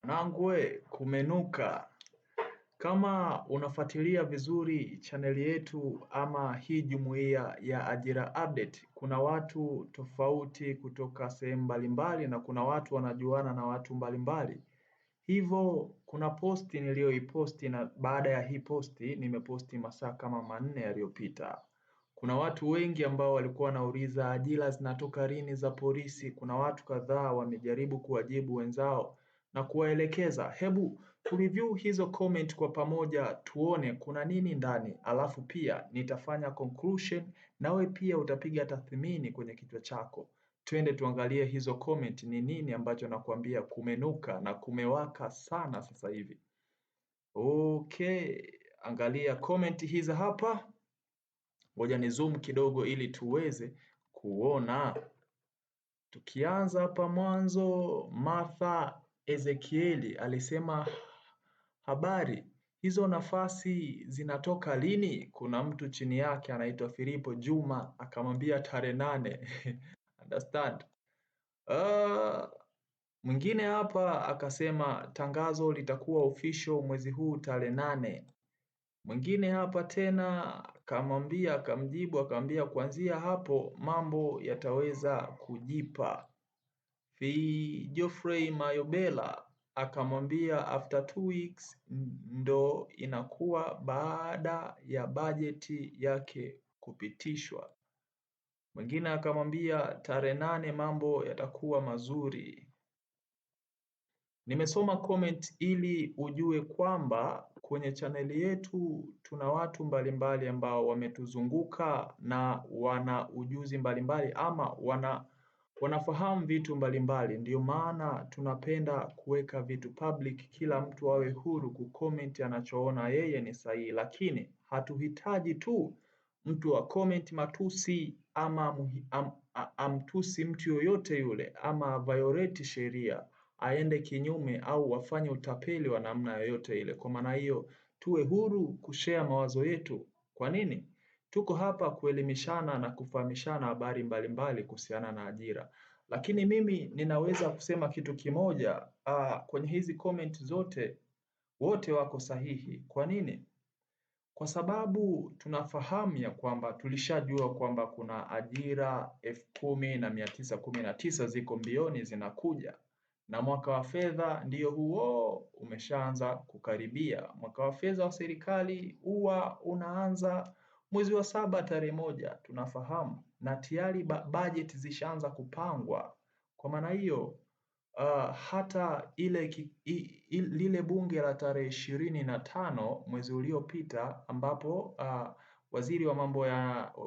Mwanangu kumenuka. Kama unafuatilia vizuri chaneli yetu ama hii jumuiya ya Ajira Update, kuna watu tofauti kutoka sehemu mbalimbali na kuna watu wanajuana na watu mbalimbali. Hivyo kuna posti niliyoiposti na baada ya hii posti nimeposti masaa kama 4 yaliyopita. Kuna watu wengi ambao walikuwa wanauliza ajira zinatoka lini za polisi. Kuna watu kadhaa wamejaribu kuwajibu wenzao na kuwaelekeza. Hebu tureview hizo comment kwa pamoja tuone kuna nini ndani, alafu pia nitafanya conclusion nawe pia utapiga tathmini kwenye kichwa chako. Twende tuangalie hizo comment ni nini ambacho nakwambia kumenuka na kumewaka sana sasa hivi. Okay, angalia comment hizi hapa. Ngoja ni zoom kidogo ili tuweze kuona. Tukianza hapa mwanzo, Martha Ezekieli alisema habari, hizo nafasi zinatoka lini? Kuna mtu chini yake anaitwa Filipo Juma akamwambia tarehe 8. Understand? Mwingine hapa akasema tangazo litakuwa official mwezi huu tarehe 8. Mwingine hapa tena akamwambia kuanzia hapo mambo yataweza kujipa. Geoffrey Mayobela akamwambia after 2 weeks ndo inakuwa baada ya bajeti yake kupitishwa. Mwingine akamwambia tarehe 8 mambo yatakuwa mazuri. Nimesoma comment ili ujue kwamba kwenye chaneli yetu tuna watu mbalimbali ambao wametuzunguka na wana ujuzi mbalimbali ama wanafahamu vitu mbalimbali. Ndio maana tunapenda kuweka vitu public, kila mtu awe huru kucomment anachoona yeye ni sahihi, lakini hatuhitaji tu mtu wa comment matusi ama amtusi mtu yoyote yule ama violate sheria, aende kinyume au wafanye utapeli wa namna yoyote ile. Kwa maana hiyo tuwe huru kushare mawazo yetu. Kwa nini? Tuko hapa kuelimishana na kufahamishana habari mbalimbali kuhusiana na ajira. Lakini mimi ninaweza kusema kitu kimoja, kwenye hizi comment zote wote wako sahihi. Kwa nini? Kwa sababu tunafahamu ya kwamba tulishajua kwamba kuna ajira 10,919 ziko mbioni zinakuja. Na mwaka wa fedha ndio huo umeshaanza kukaribia. Mwaka wa fedha wa serikali huwa unaanza mwezi wa 7 tarehe 1, tunafahamu, na tayari budget zishaanza kupangwa. Kwa maana hiyo hata lile bunge la tarehe 25 mwezi uliopita ambapo waziri wa mambo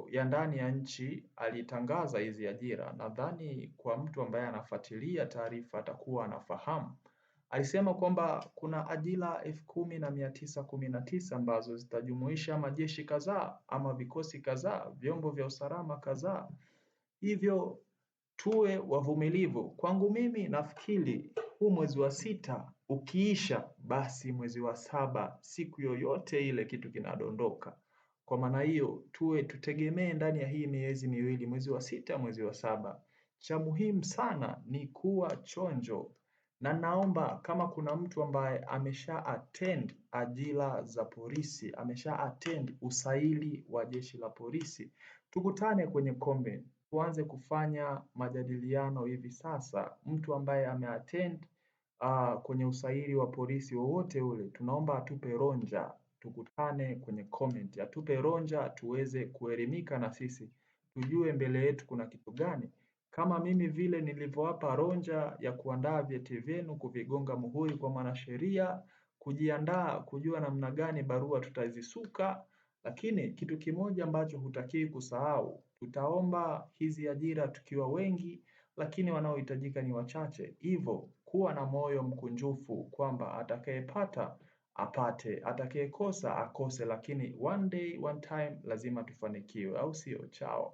ya ndani ya nchi alitangaza hizi ajira, nadhani kwa mtu ambaye anafuatilia taarifa atakuwa anafahamu. Alisema kwamba kuna ajira 10,919 ambazo zitajumuisha majeshi kadhaa ama vikosi kadhaa, vyombo vya usalama kadhaa. Hivyo tuwe wavumilivu. Kwangu mimi nafikiri huu mwezi wa 6 ukiisha, basi mwezi wa 7 siku yoyote ile kitu kinadondoka. Kwa maana hiyo tutegemee ndani ya hii miezi miwili, mwezi wa 6 mwezi wa 7. Cha muhimu sana ni kuwa chonjo, na naomba kama kuna mtu ambaye amesha attend ajira za polisi, amesha attend usaili wa jeshi la polisi, tukutane kwenye comment, tuanze kufanya majadiliano hivi sasa. Mtu ambaye ameattend kwenye usaili wa polisi wowote ule, tunaomba atupe ronja, tukutane kwenye comment, atupe ronja tuweze kuelimika na sisi tujue mbele yetu kuna kitu gani. Kama mimi vile nilivyowapa ronja ya kuandaa vyeti vyenu, kuvigonga muhuri kwa mwanasheria, kujiandaa kujua namna gani barua tutazisuka. Lakini kitu kimoja ambacho hutakiwi kusahau, tutaomba hizi ajira tukiwa wengi, lakini wanaohitajika ni wachache. Hivyo kuwa na moyo mkunjufu kwamba atakayepata apate, atakayekosa akose, lakini one day one time lazima tufanikiwe, au sio? Chao.